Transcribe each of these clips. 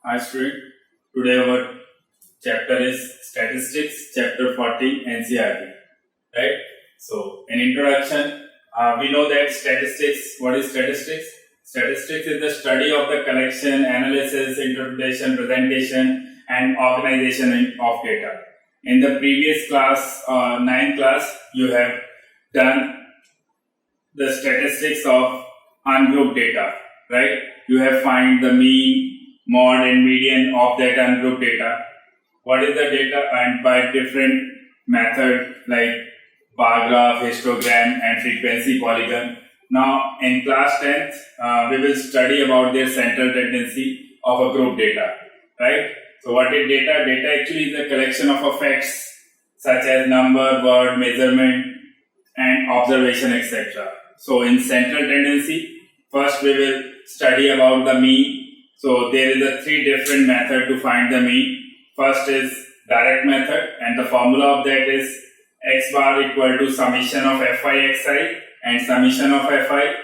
Hi student, today our chapter is Statistics, chapter 14 NCERT, right? So, in introduction, we know that statistics, what is statistics? Statistics is the study of the collection, analysis, interpretation, presentation and organization of data. In the previous class, 9 class, you have done the statistics of ungrouped data, right? You have find the mean, mode and median of that ungrouped data. What is the data? And by different method like bar graph, histogram and frequency polygon. Now in class 10th, we will study about their central tendency of a group data, right? So what is data? Data actually is a collection of facts such as number, word, measurement and observation, etc. So in central tendency, first we will study about the mean. So there is a three different method to find the mean. First is direct method and the formula of that is x bar equal to summation of fi xi and summation of fi,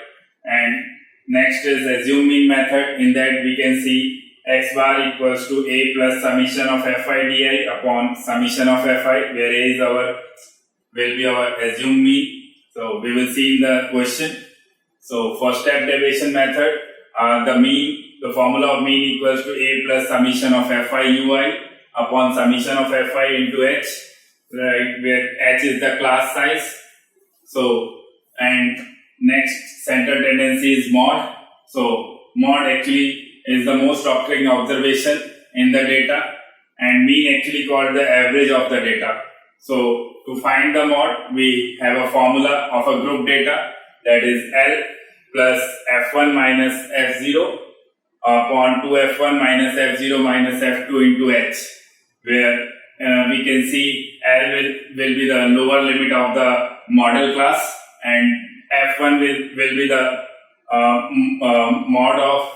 and next is assume mean method. In that we can see x bar equals to a plus summation of fi di upon summation of fi, where a is our will be our assume mean. So we will see in the question. So for step deviation method, the formula of mean equals to a plus summation of fi ui upon summation of fi into h, right, where h is the class size. So and next central tendency is mod. So mod actually is the most occurring observation in the data, and mean actually called the average of the data. So to find the mod, we have a formula of a group data, that is L plus F1 minus F0 upon 2F1 minus F0 minus F2 into H, where we can see L will be the lower limit of the model class and F1 will be the mod of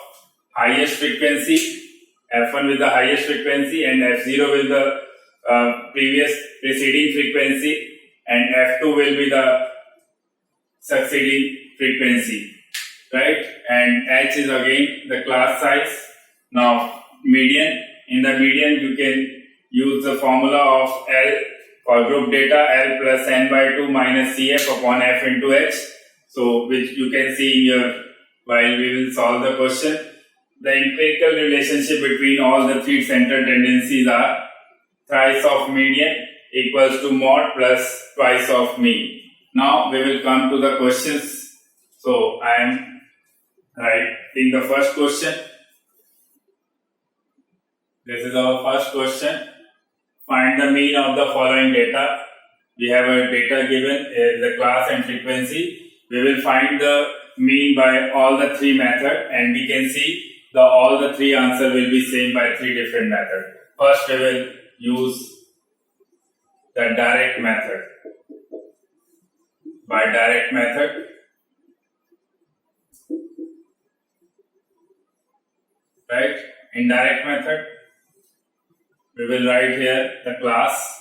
highest frequency, F1 with the highest frequency and F0 with the preceding frequency, and F2 will be the succeeding frequency, right? And H is again the class size. Now median, in the median you can use the formula of L for group data, L plus n by 2 minus Cf upon F into H. So which you can see here while we will solve the question. The empirical relationship between all the three central tendencies are thrice of median equals to mod plus twice of mean. Now we will come to the questions. So I am writing the first question. This is our first question. Find the mean of the following data. We have a data given, the class and frequency. We will find the mean by all the three methods, and we can see all the three answer will be same by three different methods. First we will use the direct method. By direct method, right? In direct method, we will write here the class,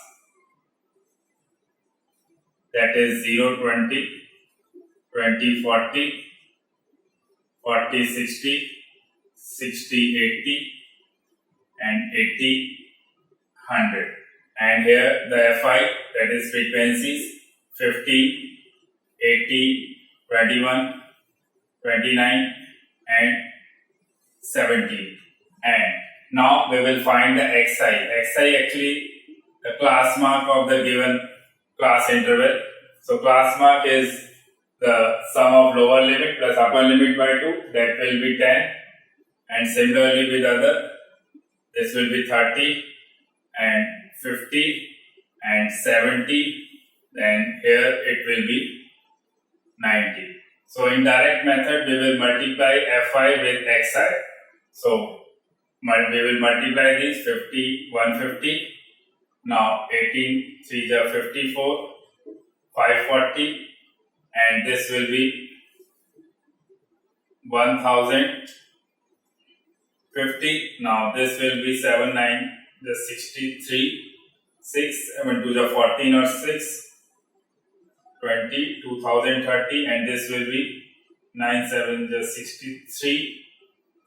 that is 0, 20, 20, 40, 40, 60, 60, 80 and 80, 100. And here the Fi, that is frequencies, 50, 80, 21, 29 and 17. And now we will find the Xi. Xi actually the class mark of the given class interval. So class mark is the sum of lower limit plus upper limit by 2, that will be 10. And similarly with other, this will be 30 and 50 and 70, then here it will be 90. So in direct method we will multiply Fi with Xi. So we will multiply these 50, 150. Now 18, 3 is 54, 540, and this will be 1050. Now this will be 7, 9, the 63, 6, 7 to the 14 or 6, 20, 2030, and this will be 9, 7, the 63,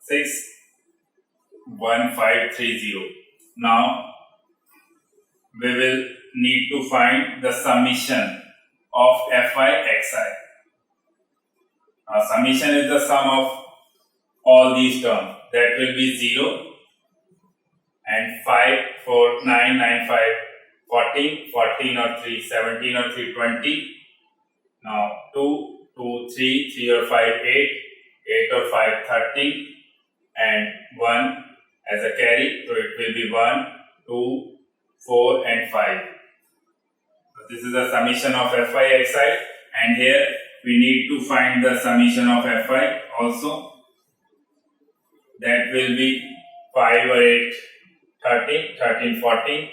6, 1530. Now we will need to find the summation of Fi xi. Summation is the sum of all these terms. That will be 0 and 5, 4, 9, 9, 5, 14, 14 or 3, 17 or 3, 20. Now 2, 2, 3, 3 or 5, 8, 8 or 5, 13, and 1 as a carry. So it will be 1, 2, 4 and 5. So this is the summation of Fi xi, and here we need to find the summation of Fi also. That will be 5 or 8, 13, 13, 14,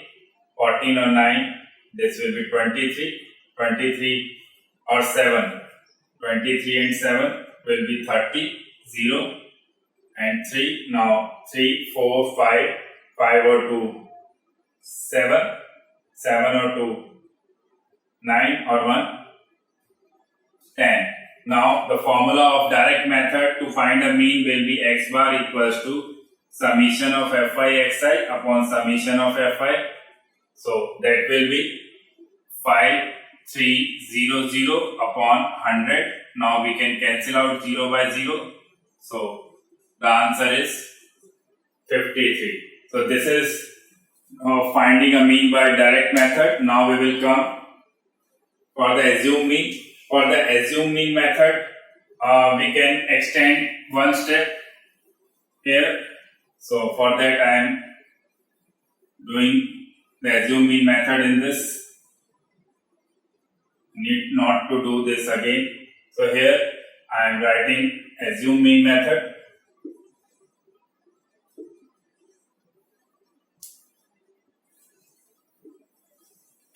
14 or 9, this will be 23, 23 or 7, 23 and 7 will be 30, 0 and 3, now 3, 4, 5, 5 or 2, 7, 7 or 2, 9 or 1, 10. Now the formula of direct method to find a mean will be x bar equals to summation of Fi xi upon summation of Fi. So that will be 5300 upon 100. Now we can cancel out 0 by 0. So the answer is 53. So this is finding a mean by direct method. Now we will come for the assume mean. For the assume mean method, we can extend one step here. So for that I am doing the assume mean method in this. Need not to do this again. So here I am writing assume mean method.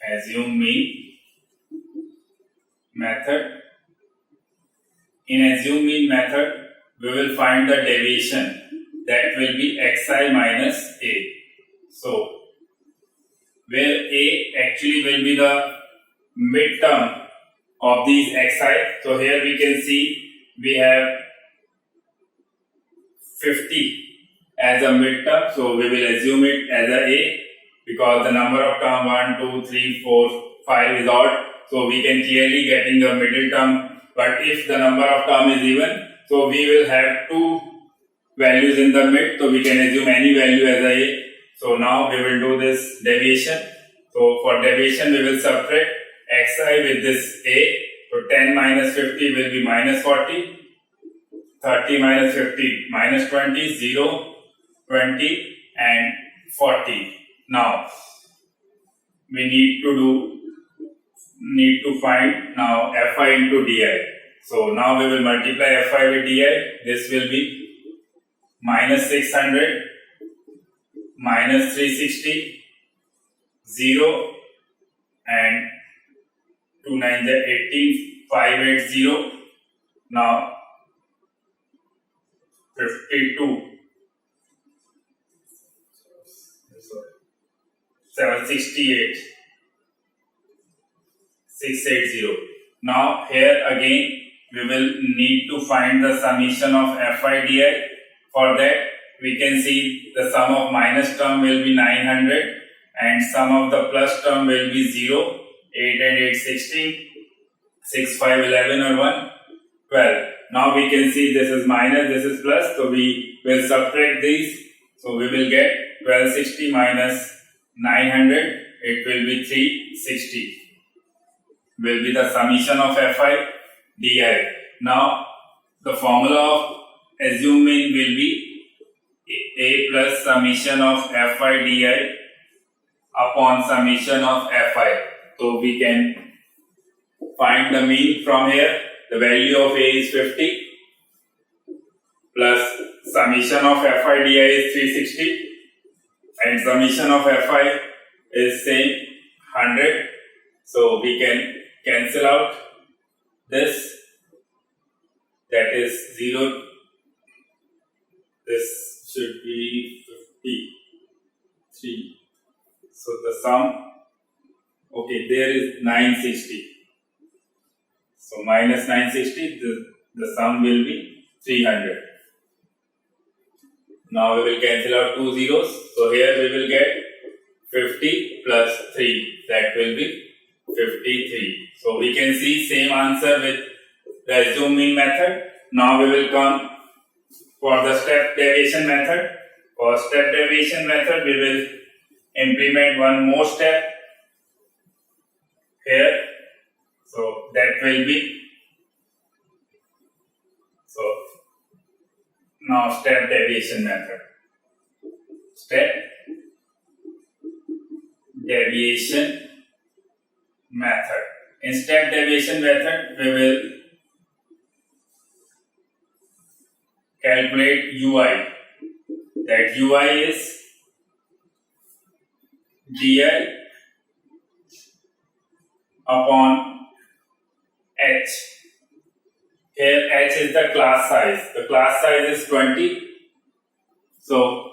Assume mean method. In assume mean method, we will find the deviation, that will be xi minus a. So where a actually will be the midterm of these xi. So here we can see we have 50 as a midterm. So we will assume it as a because the number of term 1, 2, 3, 4, 5 is odd. So we can clearly getting the middle term, but if the number of term is even, so we will have two values in the mid, so we can assume any value as a. So now we will do this deviation. So for deviation we will subtract xi with this a. So 10 minus 50 will be minus 40, 30 minus 50 minus 20, 0, 20 and 40. Now we need to find now Fi into di. So now we will multiply Fi with di. This will be minus 600 minus 360, 0 and 2 9 18, 580. Now 52, 768, 680. Now here again we will need to find the summation of Fi di. For that we can see the sum of minus term will be 900 and sum of the plus term will be 0, 8 and 8 16, 6 5 11 or 1 12. Now we can see this is minus, this is plus, so we will subtract these. So we will get 1260 minus 900, it will be 360. Will be the summation of Fi di. Now the formula of assume mean will be a plus summation of Fi di upon summation of Fi. So we can find the mean from here. The value of a is 50 plus summation of Fi di is 360 and summation of Fi is same 100. So we can cancel out this, that is 0, this should be 53. So the sum, okay, there is 960. So minus 960, the sum will be 300. Now we will cancel out 2 zeros. So here we will get 50 plus 3. That will be 53. So we can see same answer with the assume mean method. Now we will come for the step deviation method. For step deviation method, we will implement one more step here. So that will be, so now step deviation method. Step deviation method. In step deviation method, we will calculate UI. That UI is di upon h. Here h is the class size. The class size is 20. So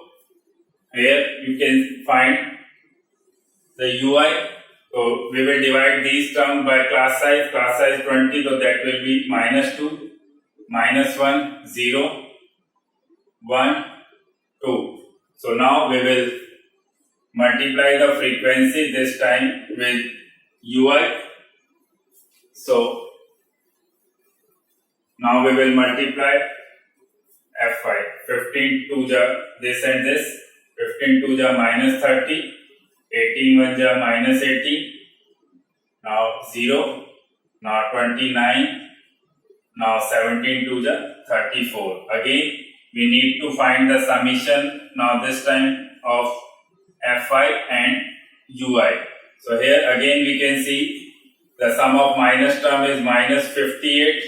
here you can find the UI. So we will divide these terms by class size 20, so that will be -2, -1, 0, 1, 2. So now we will multiply the frequency this time with UI. So now we will multiply Fi. 15 to the this and this. 15 to the -30. 18 1 ja -18. Now 0. Now 29. Now 17 to the 34. Again we need to find the summation now this time of Fi and Ui. So here again we can see the sum of minus term is -58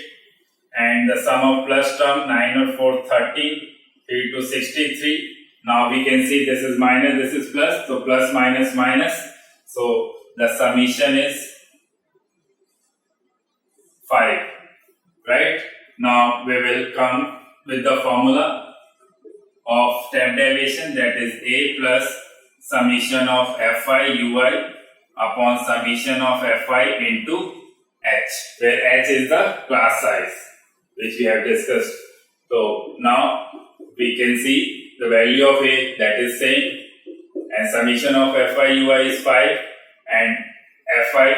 and the sum of plus term 9 or 4 30, 3 to 63. Now we can see this is minus, this is plus, so plus minus minus. So the summation is 5, right? Now we will come with the formula of step deviation, that is A plus summation of Fi Ui upon summation of Fi into H, where H is the class size which we have discussed. So now we can see the value of A, that is same, and summation of Fi Ui is 5 and Fi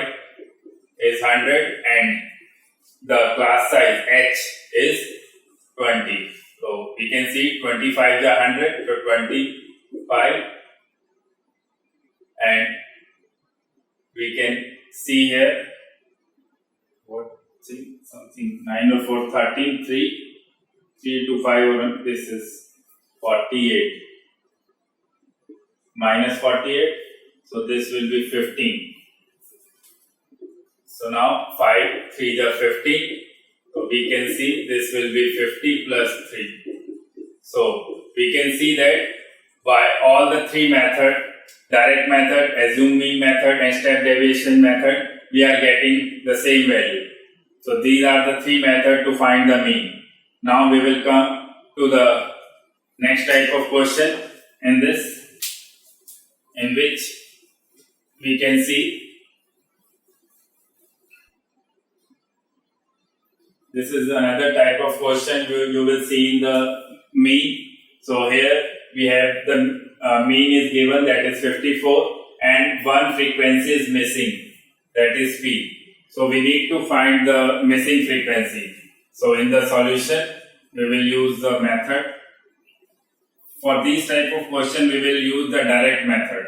is 100 and the class size H is 20. So we can see 25 is 100, so 25, and we can see here something 9 or 4 13, 3 to 5 or this is 48 minus 48, so this will be 15. So now 5 3 is 15, so we can see this will be 50 plus 3. So we can see that by all the three methods, direct method, assume mean method and step deviation method, we are getting the same value. So these are the three methods to find the mean. Now we will come to the next type of question in this, in which we can see this is another type of question you will see in the mean. So here we have the mean is given, that is 54, and one frequency is missing, that is P. So we need to find the missing frequency. So in the solution we will use the method. For this type of question we will use the direct method,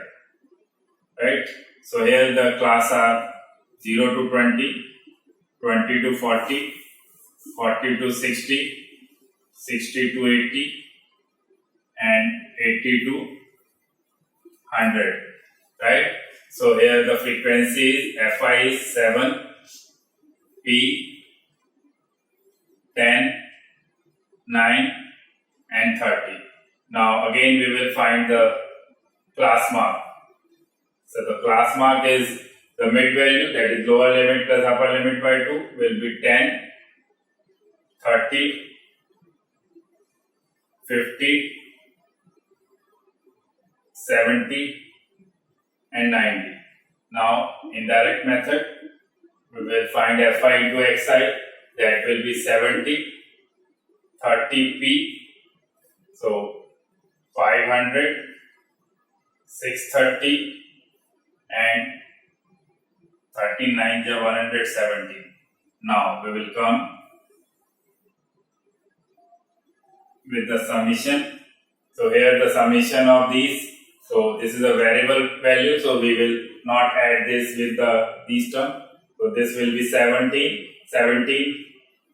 right? So here the class are 0 to 20, 20 to 40, 40 to 60, 60 to 80 and 80 to 100, right? So here the frequency is Fi is 7, P 10, 9 and 30. Now again we will find the class mark. So the class mark is the mid value, that is lower limit plus upper limit by 2 will be 10, 30, 50, 70 and 90. Now in direct method we will find Fi into Xi, that will be 70, 30 P, so 500, 630 and 39 is 117. Now we will come with the summation. So here the summation of these. So this is a variable value, so we will not add this with these terms. So this will be 17, 17,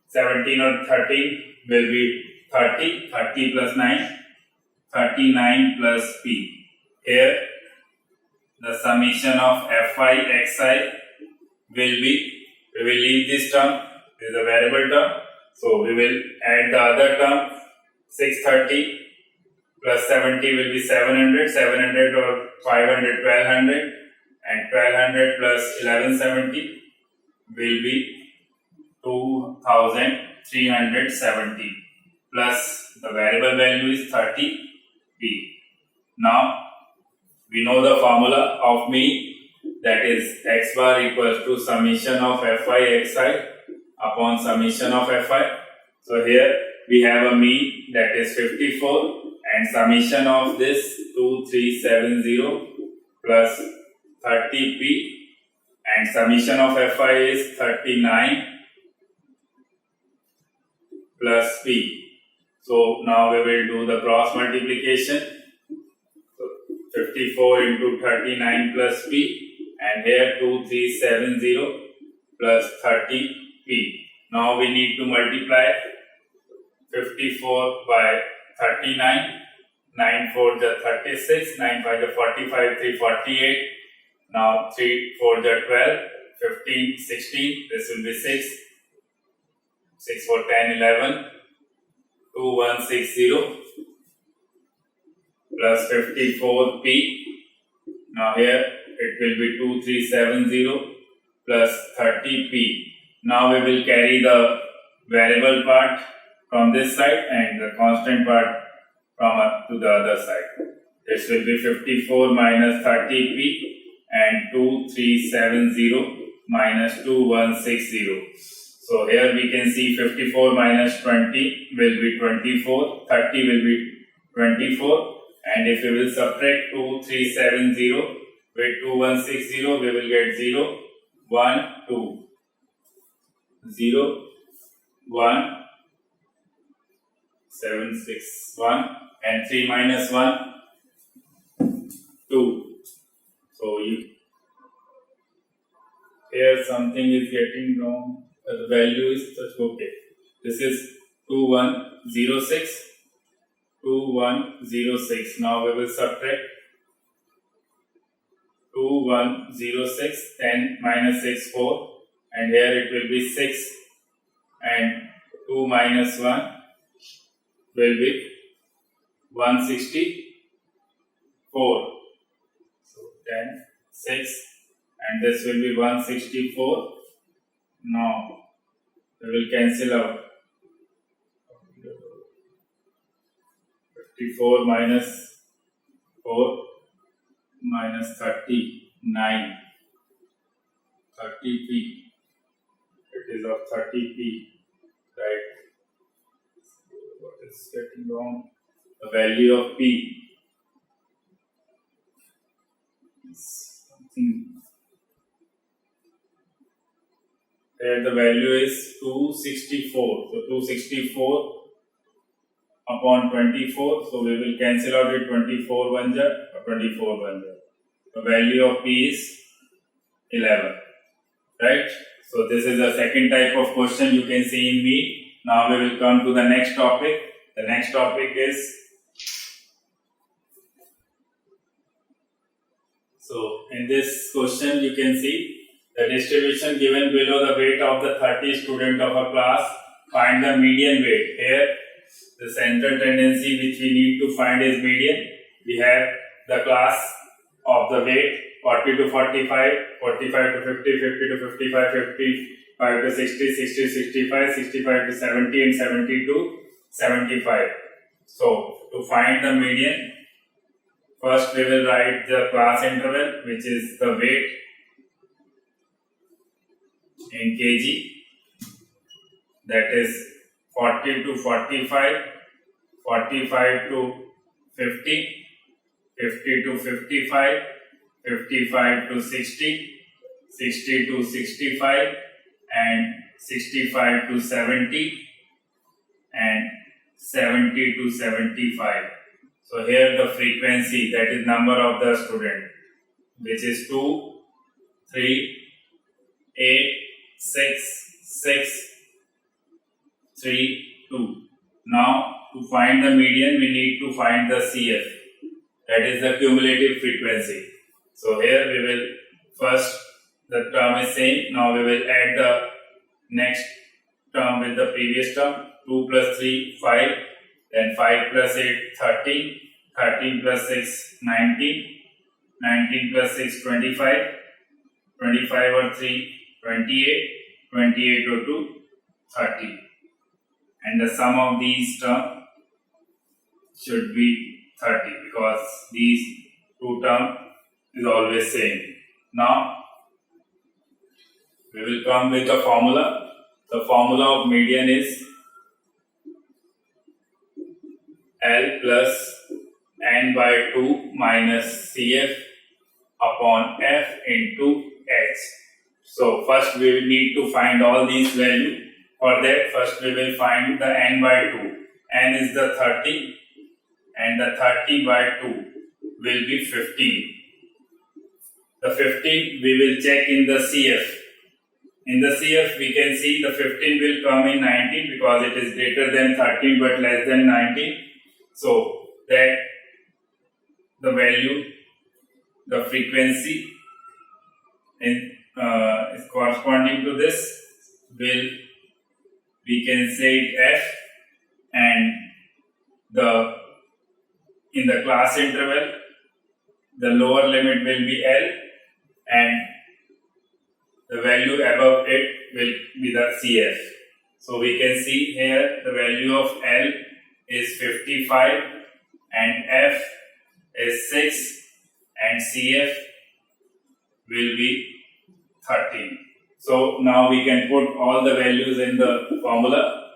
17 or 13 will be 30, 30 plus 9, 39 plus P. Here the summation of Fi, Xi will be, we will leave this term, this is a variable term. So we will add the other term, 630 plus 70 will be 700, 700 or 500, 1200 and 1200 plus 1170 will be 2370 plus the variable value is 30p. Now we know the formula of mean, that is x bar equals to summation of Fi xi upon summation of Fi. So here we have a mean that is 54 and summation of this 2370 plus 30p and summation of Fi is 39 plus p. So now we will do the cross multiplication. So 54 into 39 plus p and here 2370 plus 30p. Now we need to multiply 54 by 39, 9 4 is 36, 9 5 is 45, 3 48. Now 3 4 is 12, 15, 16, this will be 6, 6 4 10, 11, 2160 plus 54p. Now here it will be 2370 plus 30p. Now we will carry the variable part from this side and the constant part from to the other side. This will be 54 minus 30p and 2370 minus 2160. So here we can see 54 minus 20 will be 24, 30 will be 24, and if we will subtract 2370 with 2160 we will get 0, 1, 2, 0, 1, 7, 6, 1 and 3 minus 1, 2. So here something is getting wrong. The value is okay. This is 2106, 2106. Now we will subtract 2106, 10 minus 6, 4, and here it will be 6 and 2 minus 1 will be 164. So 10, 6 and this will be 164. Now we will cancel out 54 minus 4 minus 39, 30p. It is of 30p, right? What is getting wrong? The value of p is something. Here the value is 264. So 264 upon 24. So we will cancel out with 24 1 jar or 24 1 jar. The value of p is 11. Right? So this is the second type of question you can see in mean. Now we will come to the next topic. The next topic is, so in this question you can see the distribution given below the weight of the 30 student of a class. Find the median weight. Here the central tendency which we need to find is median. We have the class of the weight 40 to 45, 45 to 50, 50 to 55, 55 to 60, 60 to 65, 65 to 70 and 70 to 75. So to find the median, first we will write the class interval which is the weight in kg, that is 40 to 45, 45 to 50, 50 to 55, 55 to 60, 60 to 65, and 65 to 70, and 70 to 75. So here the frequency, that is number of the student, which is 2, 3, 8, 6, 6, 3, 2. Now to find the median we need to find the CF, that is the cumulative frequency. So here we will first, the term is same, now we will add the next term with the previous term. 2 plus 3, 5, then 5 plus 8, 13, 13 plus 6, 19, 19 plus 6, 25, 25 or 3, 28, 28 or 2, 30. And the sum of these terms should be 30 because these two terms is always same. Now we will come with the formula. The formula of median is L plus n by 2 minus CF upon F into H. So first we will need to find all these values. For that, first we will find the n by 2. N is the 30 and the 30 by 2 will be 15. The 15 we will check in the CF. In the CF we can see the 15 will come in 19 because it is greater than 13 but less than 19. So that the value, the frequency is corresponding to this will, we can say it F, and in the class interval the lower limit will be L and the value above it will be the CF. So we can see here the value of L is 55 and F is 6 and CF will be 13. So now we can put all the values in the formula.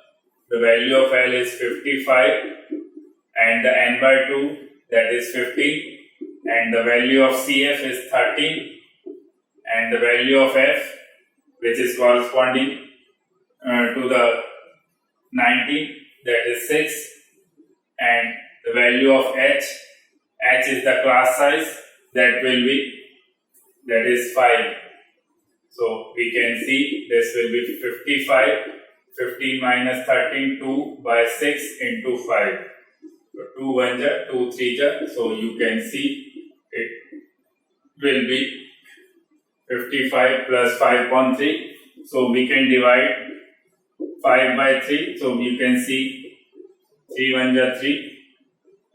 The value of L is 55 and the n by 2, that is 15, and the value of CF is 13 and the value of F, which is corresponding to the 19, that is 6, and the value of H is the class size, that is 5. So we can see this will be 55, 15 minus 13, 2 by 6 into 5. So 2 1 ja, 2 3 ja, so you can see it will be 55 plus 5 upon 3. So we can divide 5 by 3. So you can see 3 1 ja 3,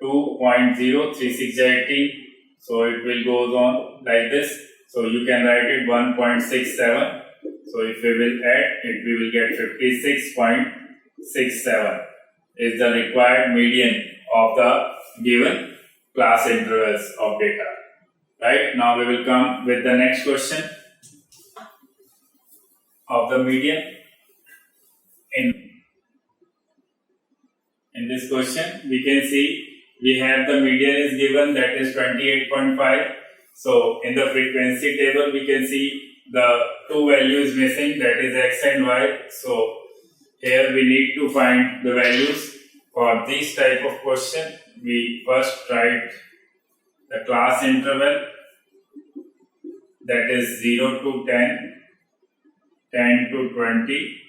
2.0, 3 6 ja 18. So it will go on like this. So you can write it 1.67. So if we will add it, we will get 56.67 is the required median of the given class intervals of data. Right, now we will come with the next question of the median. In this question we can see we have the median is given, that is 28.5. So in the frequency table we can see the two values missing, that is x and y. So here we need to find the values for this type of question. We first write the class interval, that is 0 to 10, 10 to 20,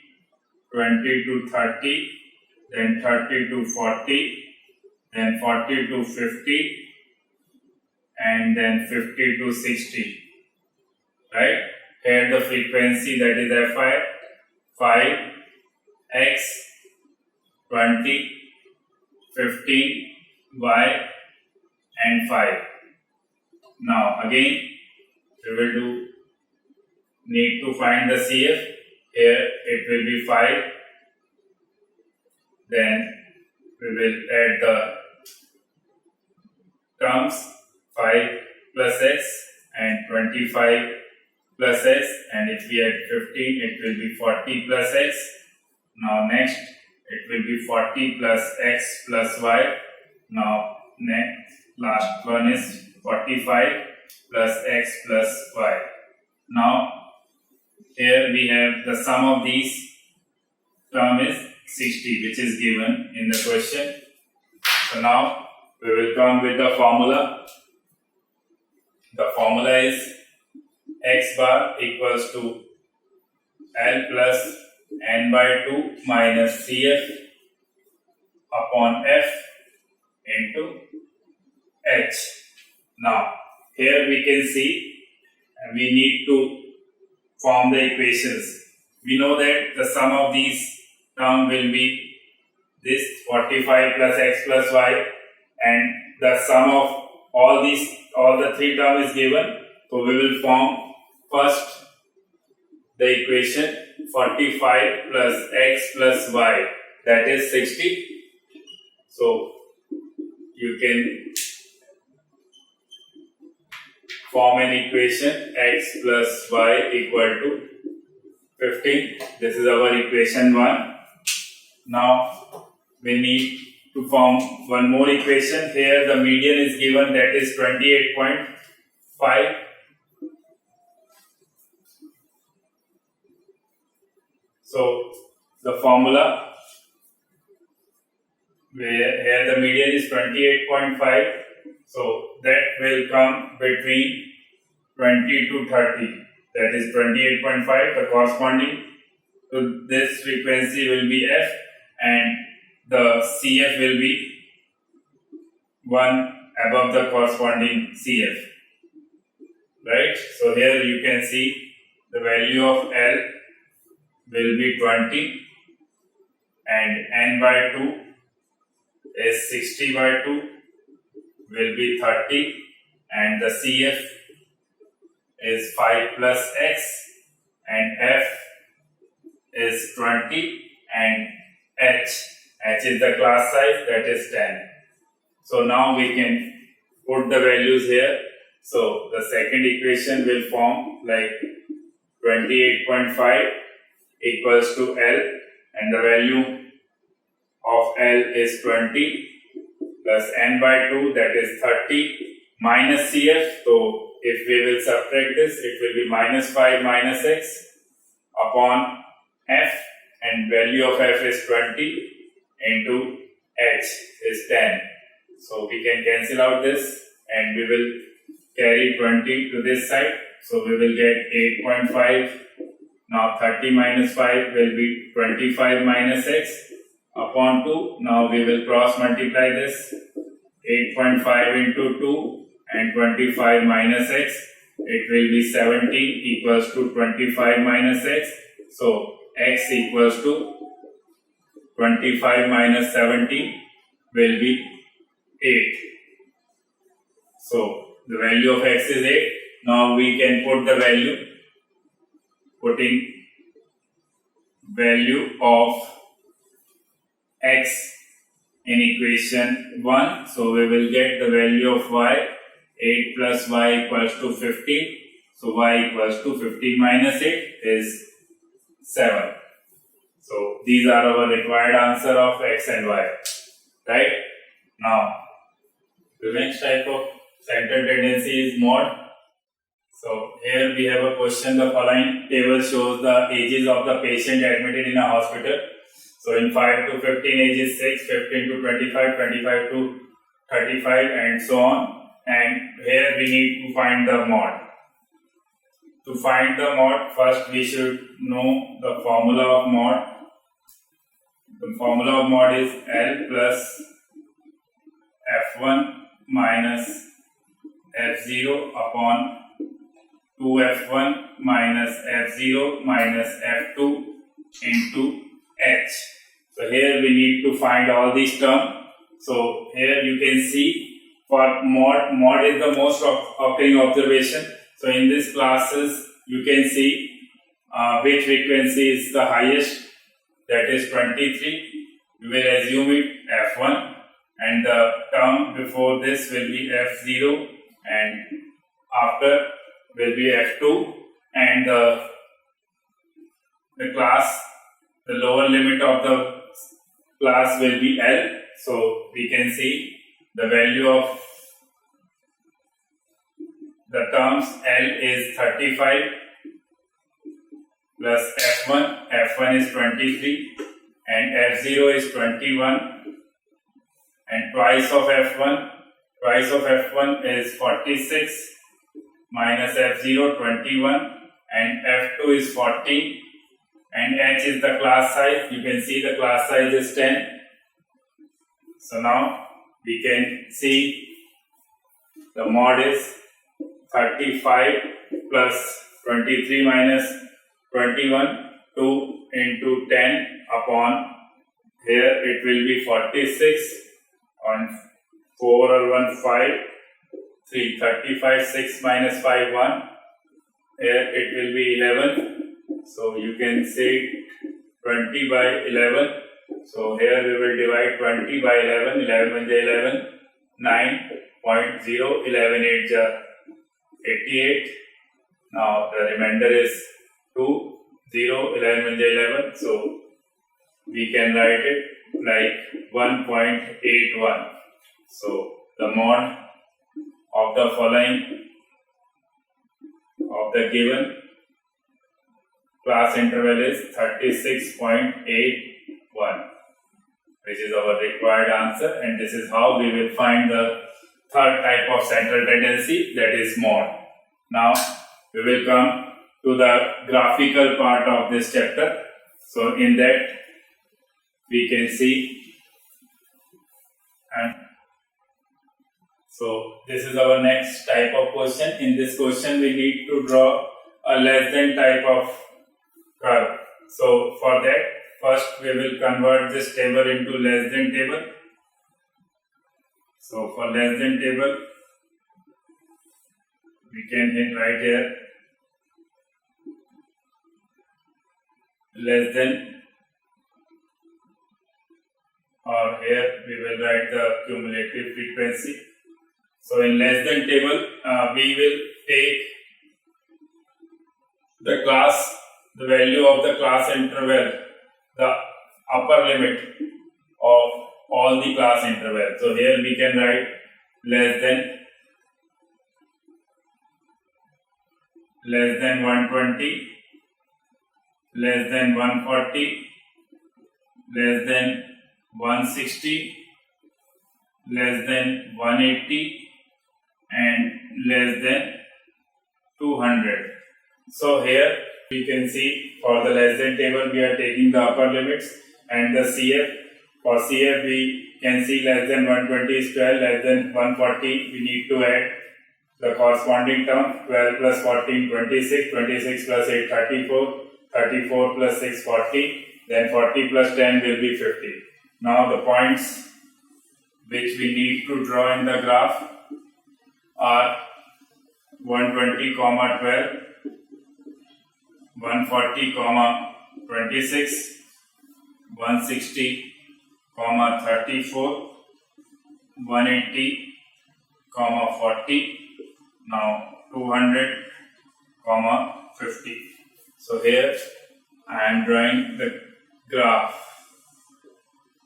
20 to 30, then 30 to 40, then 40 to 50, and then 50 to 60. Right? Here the frequency, that is Fi, 5, x, 20, 15, y, and 5. Now again we will need to find the CF. Here it will be 5. Then we will add the terms 5 plus x and 25 plus x, and if we add 15 it will be 40 plus x. Now next it will be 40 plus x plus y. Now next last one is 45 plus x plus y. Now here we have the sum of these term is 60, which is given in the question. So now we will come with the formula. The formula is x bar equals to L plus n by 2 minus CF upon F into H. Now here we can see we need to form the equations. We know that the sum of these term will be this 45 plus x plus y, and the sum of all the three term is given. So we will form first the equation 45 plus x plus y, that is 60. So you can form an equation x plus y equal to 15. This is our equation 1. Now we need to form one more equation. Here the median is given, that is 28.5. So the formula, where here the median is 28.5, so that will come between 20 to 30, that is 28.5. The corresponding to this frequency will be f, and the CF will be 1 above the corresponding CF, right? So here you can see the value of L will be 20, and n by 2 is 60 by 2 will be 30, and the CF is 5 plus x, and F is 20, and H is the class size, that is 10. So now we can put the values here. So the second equation will form like 28.5 equals to L, and the value of L is 20 plus n by 2, that is 30, minus CF. So if we will subtract this, it will be minus 5 minus x upon F, and value of F is 20 into H is 10. So we can cancel out this, and we will carry 20 to this side. So we will get 8.5. Now 30 minus 5 will be 25 minus x upon 2. Now we will cross multiply this. 8.5 into 2 and 25 minus x. It will be 17 equals to 25 minus x. So x equals to 25 minus 17 will be 8. So the value of x is 8. Now we can put the value. Putting value of x in equation 1. So we will get the value of y. 8 plus y equals to 15. So y equals to 15 minus 8 is 7. So these are our required answer of x and y. Right? Now the next type of central tendency is mod. So here we have a question. The following table shows the ages of the patient admitted in a hospital. So in 5 to 15 ages 6, 15 to 25, 25 to 35, and so on. And here we need to find the mod. To find the mod, first we should know the formula of mod. The formula of mod is L plus F1 minus F0 upon 2F1 minus F0 minus F2 into H. So here we need to find all these terms. So here you can see for mod is the most occurring observation. So in these classes you can see which frequency is the highest, that is 23. We will assume it F1, and the term before this will be F0, and after will be F2, and the class, the lower limit of the class will be L. So we can see the value of the terms L is 35 plus F1 is 23 and F0 is 21 and twice of F1 is 46 minus F0 21 and F2 is 14 and H is the class size. You can see the class size is 10. So now we can see the mod is 35 plus 23 minus 21, 2 into 10 upon, here it will be 46 on 4 or 1 5, 3, 35, 6 minus 5 1, here it will be 11. So you can say 20 by 11. So here we will divide 20 by 11, 11 is 11, 9.0, 11 8 88. Now the remainder is 2, 0, 11 is 11. So we can write it like 1.81. So the mod of the following of the given class interval is 36.81, which is our required answer, and this is how we will find the third type of central tendency, that is mod. Now we will come to the graphical part of this chapter. So in that we can see, and so this is our next type of question. In this question we need to draw a less than type of curve. So for that, first we will convert this table into less than table. So for less than table, we can hit right here less than, or here we will write the cumulative frequency. So in less than table, we will take the value of the class interval, the upper limit of all the class intervals. So here we can write less than 120, less than 140, less than 160, less than 180, and less than 200. So here we can see for the less than table we are taking the upper limits, and the CF, for CF we can see less than 120 is 12, less than 140 we need to add the corresponding term, 12 plus 14 26, 26 plus 8 34, 34 plus 6 40, then 40 plus 10 will be 50. Now the points which we need to draw in the graph are 120, 12, 140, 26, 160, 34, 180, 40, now 200, 50. So here I am drawing the graph.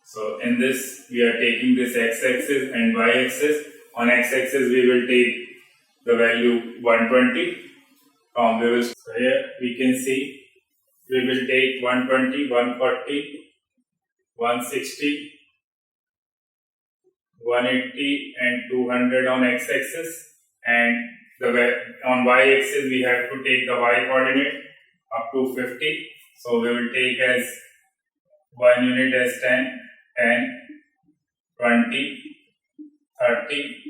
So in this we are taking this x-axis and y-axis. On x-axis we will take the value 120. So here we can see we will take 120, 140, 160, 180 and 200 on x-axis, and on y-axis we have to take the y coordinate up to 50. So we will take as 1 unit as 10, 20, 30,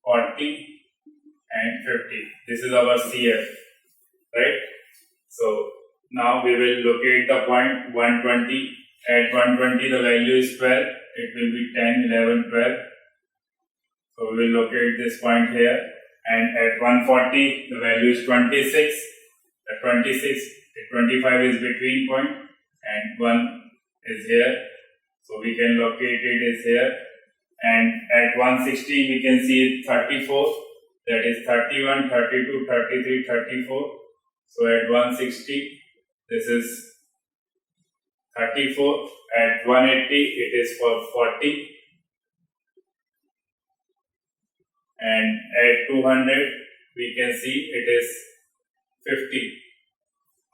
40 and 50. This is our CF, right? So now we will locate the point 120. At 120 the value is 12. It will be 10, 11, 12. So we will locate this point here. And at 140 the value is 26. At 25 is between point and 1 is here. So we can locate it is here. And at 160 we can see 34. That is 31, 32, 33, 34. So at 160 this is 34. At 180 it is for 40. and at 200 we can see it is 50.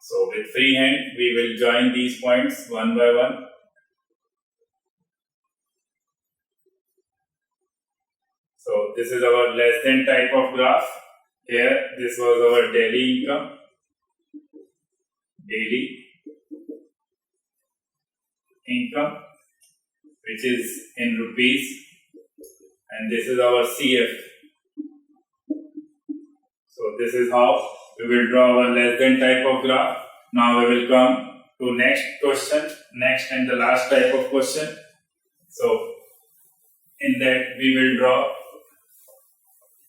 So with free hand we will join these points one by one. So this is our less than type of graph. Here this was our daily income, which is in rupees, and this is our CF. So this is how we will draw our less than type of graph. Now we will come to next question, next and the last type of question. So in that we will draw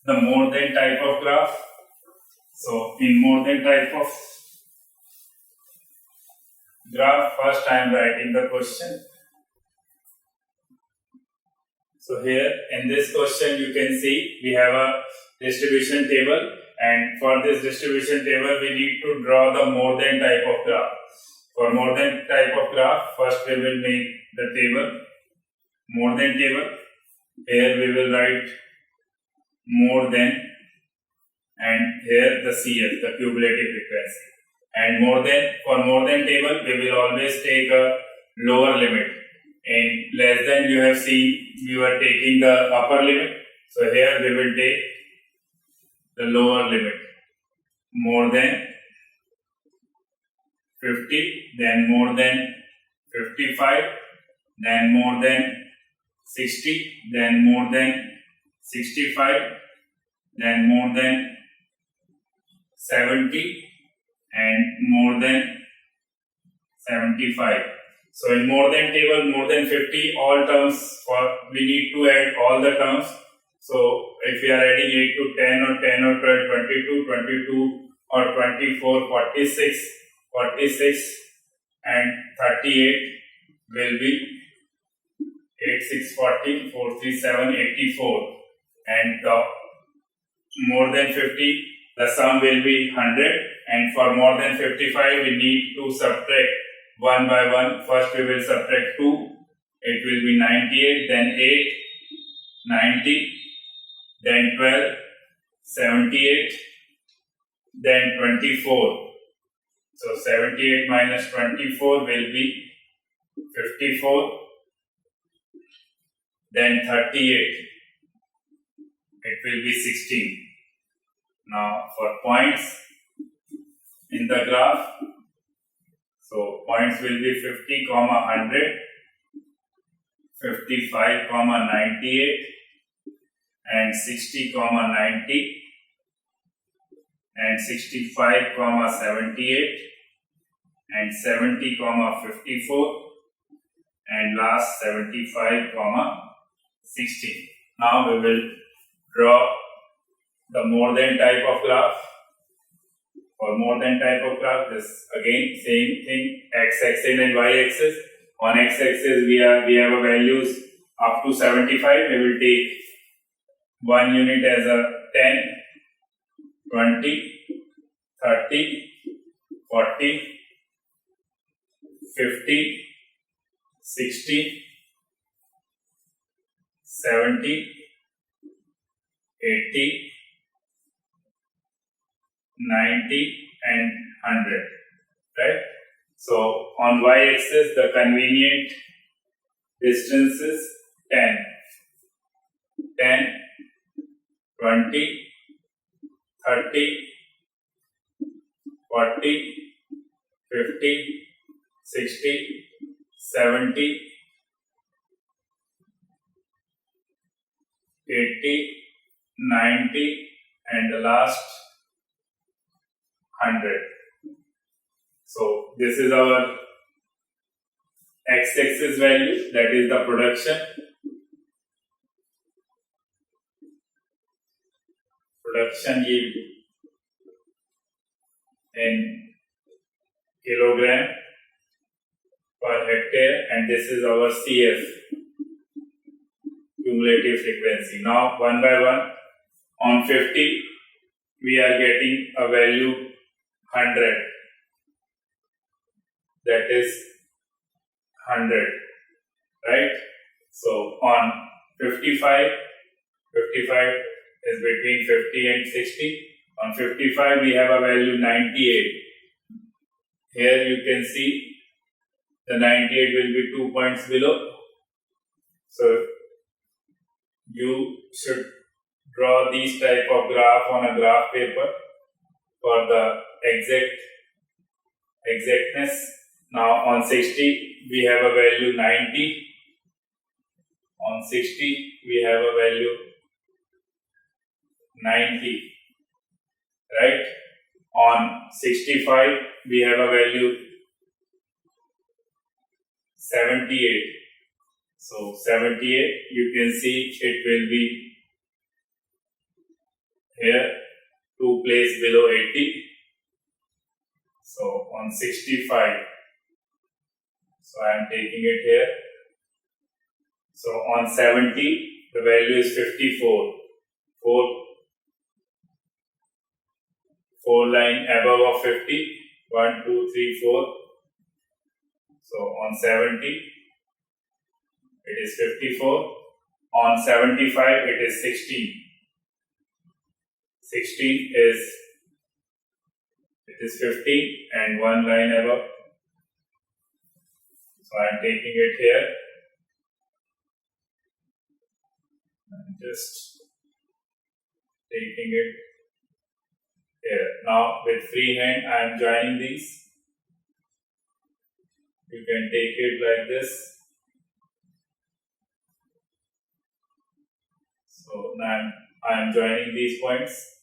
the more than type of graph. So in more than type of graph, first I am writing the question. So here in this question you can see we have a distribution table, and for this distribution table we need to draw the more than type of graph. For more than type of graph, first we will make the table, more than table. Here we will write more than, and here the CF, the cumulative frequency. And more than, for more than table we will always take a lower limit. In less than you have seen you are taking the upper limit. So here we will take the lower limit. More than 50, then more than 55, then more than 60, then more than 65, then more than 70, and more than 75. So in more than table, more than 50, all terms, we need to add all the terms. So if we are adding 8 to 10 or 10 or 12, 22 or 24, 46 and 38 will be 8, 6, 40, 4, 3, 7, 84. And more than 50, the sum will be 100. And for more than 55, we need to subtract one by one. First we will subtract 2. It will be 98, then 8, 90, then 12, 78, then 24. So 78 minus 24 will be 54, then 38. It will be 16. Now for points in the graph, so points will be 50, 100, 55, 98, and 60, 90, and 65, 78, and 70, 54, and last 75, 60. Now we will draw the more than type of graph. For more than type of graph, this again same thing, x-axis and y-axis. On x-axis we have a values up to 75. We will take one unit as a 10, 20, 30, 40, 50, 60, 70, 80, 90 and 100, right? So on y-axis the convenient distance is 10, 20, 30, 40, 50, 60, 70, 80, 90 and the last 100. So this is our x-axis value, that is the production yield in kilogram per hectare, and this is our CF, cumulative frequency. Now one by one, on 50 we are getting a value 100, that is 100, right? So on 55 is between 50 and 60. On 55 we have a value 98. Here you can see the 98 will be 2 points below. So you should draw these type of graph on a graph paper for the exactness. Now on 60 we have a value 90. On 60 we have a value 90, right? On 65 we have a value 78. So 78, you can see it will be here 2 places below 80. So on 65, so I am taking it here. So on 70, the value is 54. 4 line above of 50. 1, 2, 3, 4. So on 70, it is 54. On 75, it is 16. 16 is 15 and 1 line above. So I am taking it here. I'm just taking it here. Now with free hand I am joining these. You can take it like this. So now I am joining these points.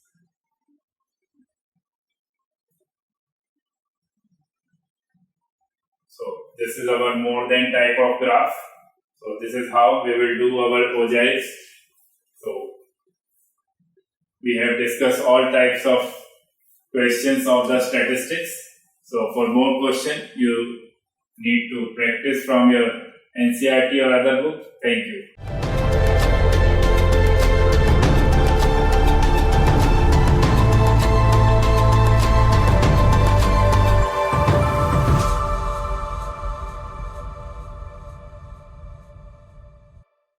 So this is our more than type of graph. So this is how we will do our ogives. So we have discussed all types of questions of the statistics. So for more questions, you need to practice from your NCERT or other book. Thank you.